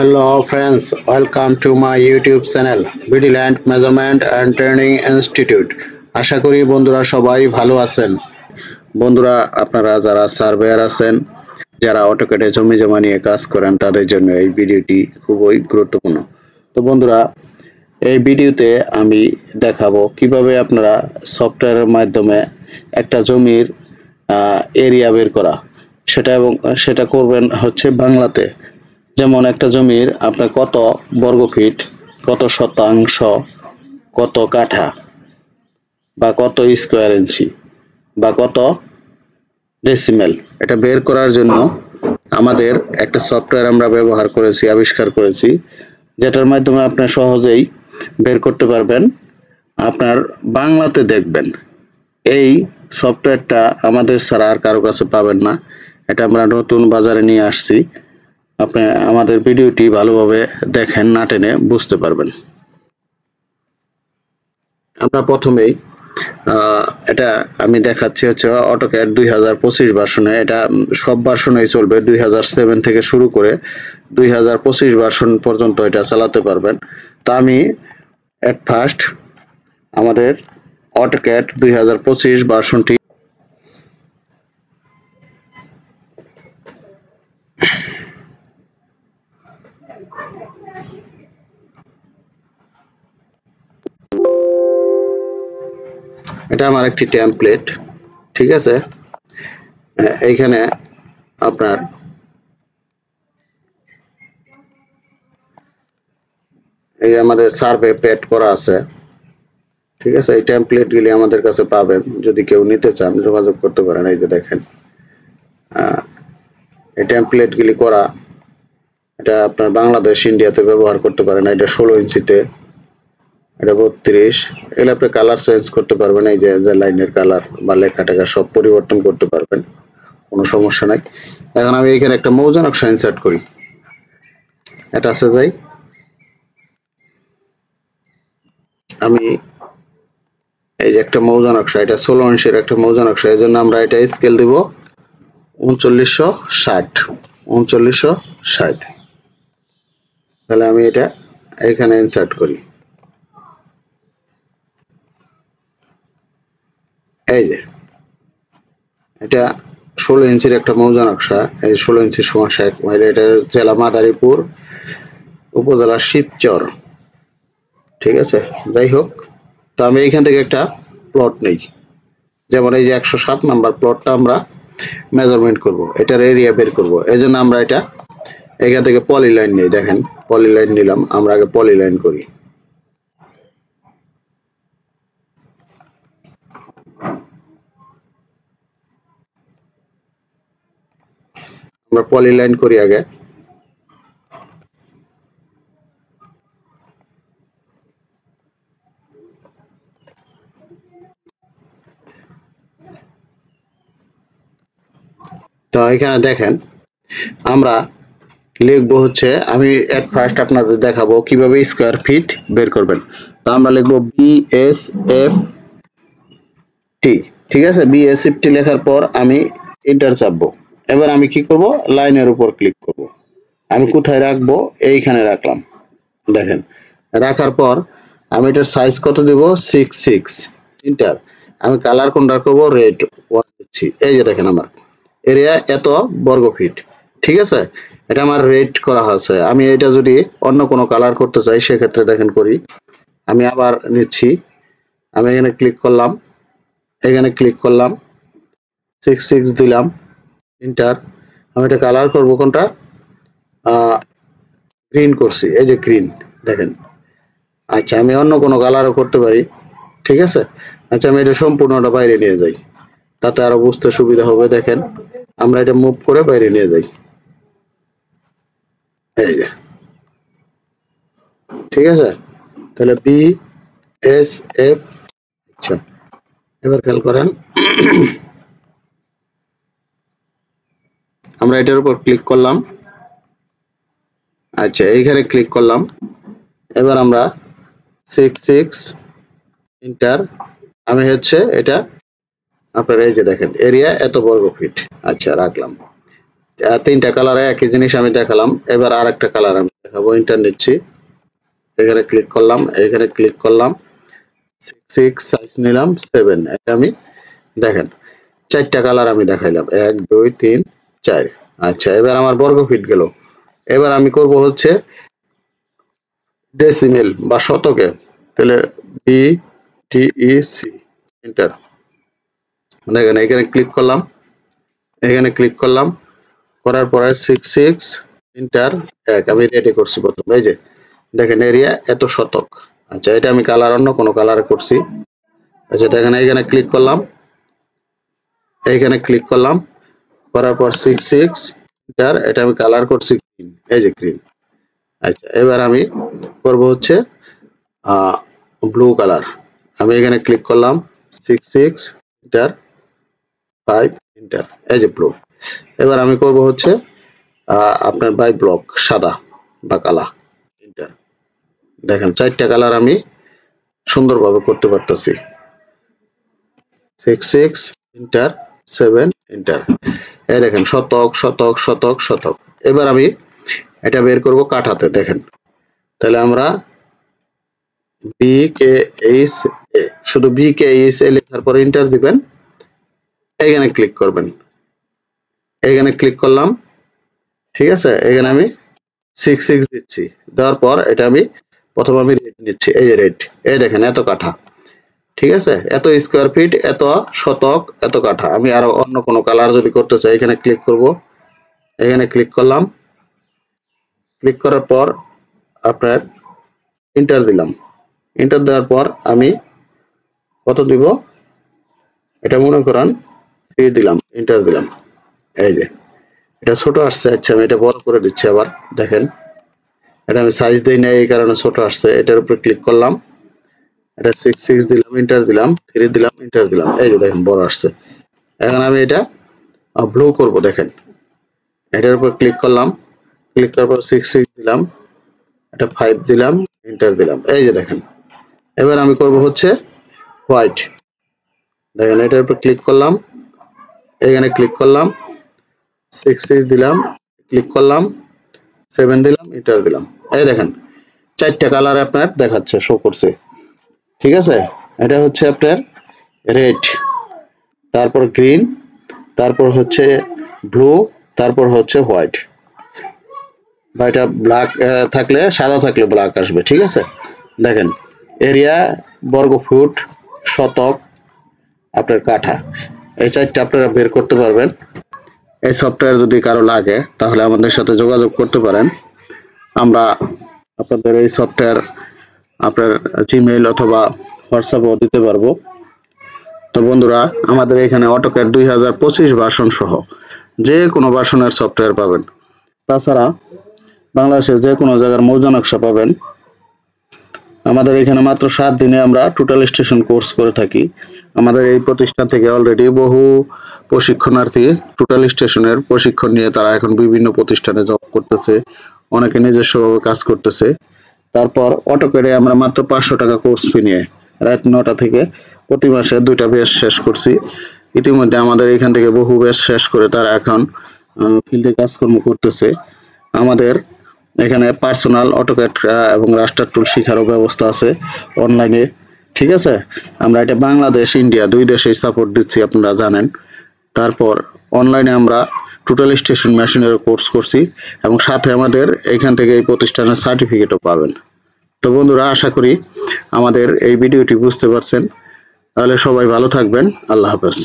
Hello friends, welcome to my YouTube channel Vigilant Measurement and Training Institute. আশা করি বন্ধুরা সবাই ভালো আছেন। বন্ধুরা আপনারা যারা সার্ভেয়ার আছেন, যারা অটোক্যাডে জমি জমা নিয়ে কাজ করেন তাদের জন্য এই ভিডিওটি খুবই গুরুত্বপূর্ণ। তো বন্ধুরা এই ভিডিওতে আমি দেখাবো কিভাবে আপনারা সফটওয়্যারের মাধ্যমে একটা জমির এরিয়া বের করা, সেটা করবেন হচ্ছে বাংলাতে। যেমন একটা জমির আপনার কত বর্গ ফিট, কত শতাংশ, কত কাঠা বা কত স্কোয়ার ইঞ্চি বা কত ডেসিমেল, এটা বের করার জন্য আমাদের একটা সফটওয়্যার আমরা আবিষ্কার করেছি, যেটার মাধ্যমে আপনি সহজেই বের করতে পারবেন। আপনার বাংলাতে দেখবেন এই সফটওয়্যারটা আমাদের ছাড়া আর কারো কাছে পাবেন না। এটা আমরা নতুন বাজারে নিয়ে আসছি। আপনি আমাদের ভিডিওটি ভালোভাবে দেখেন, না টেনে বুঝতে পারবেন। আমরা প্রথমেই এটা আমি দেখাচ্ছি হচ্ছে অটোক্যাড 2025 ভার্সনে। এটা সব ভার্সনেই চলবে, 2007 থেকে শুরু করে 2025 ভার্সন পর্যন্ত এটা চালাতে পারবেন। তা আমি এট ফার্স্ট আমাদের অটোক্যাড 2025 ভার্সনটি এটা আমার একটি টেমপ্লেট, ঠিক আছে। এইখানে আপনার এই আমাদের সার্ভে পেড করা আছে, ঠিক আছে। এই টেমপ্লেট গুলি আমাদের কাছে পাবেন, যদি কেউ নিতে চান যোগাযোগ করতে পারেন। এই যে দেখেন এই টেমপ্লেট গুলি করা, এটা আপনার বাংলাদেশ ইন্ডিয়াতে ব্যবহার করতে পারেন। এটা 16 ইঞ্চিতে, এটা 32। এগুলো আপনি কালার চেঞ্জ করতে পারবেন, এই যে লাইনের কালার বা লেখা টাকা সব পরিবর্তন করতে পারবেন, কোনো সমস্যা নাই। এখন আমি এখানে একটা মৌজা নকশা ইনসার্ট করি। এটা আছে যাই, আমি এই যে একটা মৌজা নকশা, এটা 16 ইঞ্চির একটা মৌজা নকশা, এই জন্য আমরা এটা স্কেল দিব 3960। তাহলে আমি এটা এখানে ইনসার্ট করি। এই যে এটা 16 ইঞ্চির একটা মৌজা নকশা, এই 16 ইঞ্চির সমান 60 মাইল। এটা জেলা মাদারীপুর, উপজেলা শিবচর, ঠিক আছে। যাই হোক, তো আমি এইখান থেকে একটা প্লট নেই, যেমন এই যে 107 নাম্বার প্লটটা আমরা মেজারমেন্ট করব, এটার এরিয়া বের করব। এই জন্য আমরা এটা এখান থেকে পলিলাইন নেই। দেখেন পলিলাইন নিলাম, আমরা আগে পলিলাইন করি। আমরা পলিলাইন করি আগে। তো এখানে দেখেন আমরা লিখবো হচ্ছে, আমি এট ফার্স্ট আপনাদের দেখাবো কিভাবে স্কোয়ার ফিট বের করবেন। তো আমরা লিখবো BSFT, ঠিক আছে। BSFT লেখার পর আমি এন্টার চাপবো। এবার আমি কি করব, লাইনের উপর ক্লিক করব। আমি কোথায় রাখবো, এইখানে রাখলাম। দেখেন রাখার পর আমি এটার সাইজ কত দেব, 66 এন্টার। আমি কালার কোনটা করব, রেড 1 দিচ্ছি। এই যে দেখেন আমার এরিয়া এত বর্গ ফিট, ঠিক আছে। এটা আমার রেড করা হয়েছে। আমি এটা যদি অন্য কোনো কালার করতে চাই সেক্ষেত্রে দেখেন করি। আমি আবার নিচ্ছি, আমি এখানে ক্লিক করলাম, এখানে ক্লিক করলাম, 66 দিলাম, এন্টার। আমি এটা কালার করব কোনটা, গ্রিন করছি, এই যে গ্রিন দেখেন। আচ্ছা আমি অন্য কোনো কালারও করতে পারি, ঠিক আছে। আচ্ছা আমি এটা সম্পূর্ণটা বাইরে নিয়ে যাই, তাতে আরো বুঝতে সুবিধা হবে। দেখেন আমরা এটা মুভ করে বাইরে নিয়ে যাই, এই যে, ঠিক আছে। তাহলে BSF, আচ্ছা এবার খেয়াল করেন আমরা এটার উপর ক্লিক করলাম। আচ্ছা এইখানে ক্লিক করলাম। এবার আমরা 66 এন্টার। আমি হচ্ছে এটা আপনারা এই যে দেখেন এরিয়া এত বর্গ ফিট। আচ্ছা রাখলাম। তিনটা কালারে একই জিনিস আমি দেখালাম। এবার আরেকটা কালার আমি দেখাবো। ইন্টার নিচ্ছি, এখানে ক্লিক করলাম, এখানে ক্লিক করলাম, 6 সাইজ নিলাম 7। এটা আমি দেখেন 4টা কালার আমি দেখাইলাম, 1 2 3 4। আচ্ছা, এবার আমার বর্গ ফিট গেল। এবার আমি করব হচ্ছে ডেসিমেল বা শতকে, তাহলে B T E C, enter. দেখেন এখানে ক্লিক করলাম, এখানে ক্লিক করলাম, করার পরে 6 এন্টার 1 আমি রেডি করছি প্রথম। এই যে দেখেন এরিয়া এত শতক। আচ্ছা, এটা আমি কালার অন্য কোনো কালার করছি। আচ্ছা, দেখেন এখানে ক্লিক করলাম, এইখানে ক্লিক করলাম, করার পর 6 এন্টার, এটা আমি কালার করছি গ্রিন, এই যে গ্রিন। আচ্ছা, এবার আমি করব হচ্ছে ব্লু কালার। আমি এখানে ক্লিক করলাম, 6 এন্টার 5 এন্টার, এই যে ব্লু। এবার আমি করব হচ্ছে আপনার বাই ব্লক সাদা বা কালা, এন্টার। দেখেন 4টা কালার আমি সুন্দরভাবে করতে পারতেছি। 6 এন্টার 7 এন্টার, এই দেখেন শতক শতক শতক শতক। এবার আমি এটা বের করব কাঠাতে। দেখেন তাহলে আমরা বি কে এইচ এ, শুধু বি কে এইচ এ লেখার পর এন্টার দিবেন, এখানে ক্লিক করবেন, এখানে ক্লিক করলাম, ঠিক আছে। এখানে আমি 6 দিচ্ছি, দেওয়ার পর এটা আমি প্রথম আমি রেড নিচ্ছি, এই যে রেড। এই দেখেন এত কাঠা, ঠিক আছে, এত স্কোয়ার ফিট, এত শতক, এত কাঠা। আমি আরো অন্য কোনো কালার যদি করতে চাই, এখানে ক্লিক করব, এখানে ক্লিক করলাম, ক্লিক করার পর আপনার এন্টার দিলাম, এন্টার দেওয়ার পর আমি কত দিব, এটা মনে করেন 3 দিলাম, এন্টার দিলাম। এই যে এটা ছোট আসছে। আচ্ছা, আমি এটা বড় করে দিচ্ছি আবার। দেখেন এটা আমি সাইজ দেই না, এই কারণে ছোট আসছে। এটার উপরে ক্লিক করলাম, এটা 6 দিলাম, এন্টার দিলাম, 3 দিলাম, এন্টার দিলাম, এই যে দেখেন বড় আসছে। এখন আমি এটা ব্লু করব। দেখেন এটার উপর ক্লিক করলাম, ক্লিক করার পর 6 দিলাম, এটা 5 দিলাম, এন্টার দিলাম, এই যে দেখেন। এবার আমি করব হচ্ছে হোয়াইট। দেখেন এটার উপর ক্লিক করলাম, এখানে ক্লিক করলাম, 6 দিলাম, ক্লিক করলাম, 7 দিলাম, এন্টার দিলাম, এই দেখেন 4টা কালার আপনার দেখাচ্ছে, শো করছে, ঠিক আছে। এটা হচ্ছে আপনার রেড, তারপর গ্রিন, তারপর হচ্ছে ব্লু, তারপর হচ্ছে হোয়াইট, বা এটা ব্ল্যাক থাকলে, সাদা থাকলে ব্ল্যাক আসবে, ঠিক আছে। দেখেন এরিয়া, বর্গ ফুট, শতক, আপনার কাঠা, এই 4টা আপনারা বের করতে পারবেন। এই সফটওয়্যার যদি কারো লাগে তাহলে আমাদের সাথে যোগাযোগ করতে পারেন। আমরা আপনাদের এই সফটওয়্যার আপনার জিমেইল অথবা হোয়াটসঅ্যাপেও দিতে পারবো। তো বন্ধুরা, আমাদের এখানে অটোক্যাড 2025 ভার্সন সহ যে কোনো ভার্সনের সফটওয়্যার পাবেন। তাছাড়া বাংলাদেশের যে কোনো জায়গার মৌজা নকশা পাবেন। আমাদের এখানে মাত্র 7 দিনে আমরা টোটাল স্টেশন কোর্স করে থাকি। আমাদের এই প্রতিষ্ঠান থেকে অলরেডি বহু প্রশিক্ষণার্থী টোটাল স্টেশনের প্রশিক্ষণ নিয়ে তারা এখন বিভিন্ন প্রতিষ্ঠানে জব করতেছে, অনেকে নিজস্বভাবে কাজ করতেছে। তারপর অটোক্যাডে আমরা মাত্র 500 টাকা কোর্স ফি নিয়ে রাত 9টা থেকে প্রতি মাসে 2টা ব্যাচ শেষ করছি। ইতিমধ্যে আমাদের এখান থেকে বহু ব্যাচ শেষ করে তারা এখন ফিল্ডে কাজকর্ম করতেছে। আমাদের এখানে পার্সোনাল অটোক্যাড এবং রাস্টার টুল শেখারও ব্যবস্থা আছে অনলাইনে, ঠিক আছে। আমরা এটা বাংলাদেশ ইন্ডিয়া 2 দেশেই সাপোর্ট দিচ্ছি, আপনারা জানেন। তারপর অনলাইনে আমরা টোটাল স্টেশন মেশিনের কোর্স করছি এবং সাথে আমাদের এখান থেকে এই প্রতিষ্ঠানের সার্টিফিকেটও পাবেন। তো বন্ধুরা, আশা করি আমাদের এই ভিডিওটি বুঝতে পারছেন। তাহলে সবাই ভালো থাকবেন। আল্লাহ হাফেজ।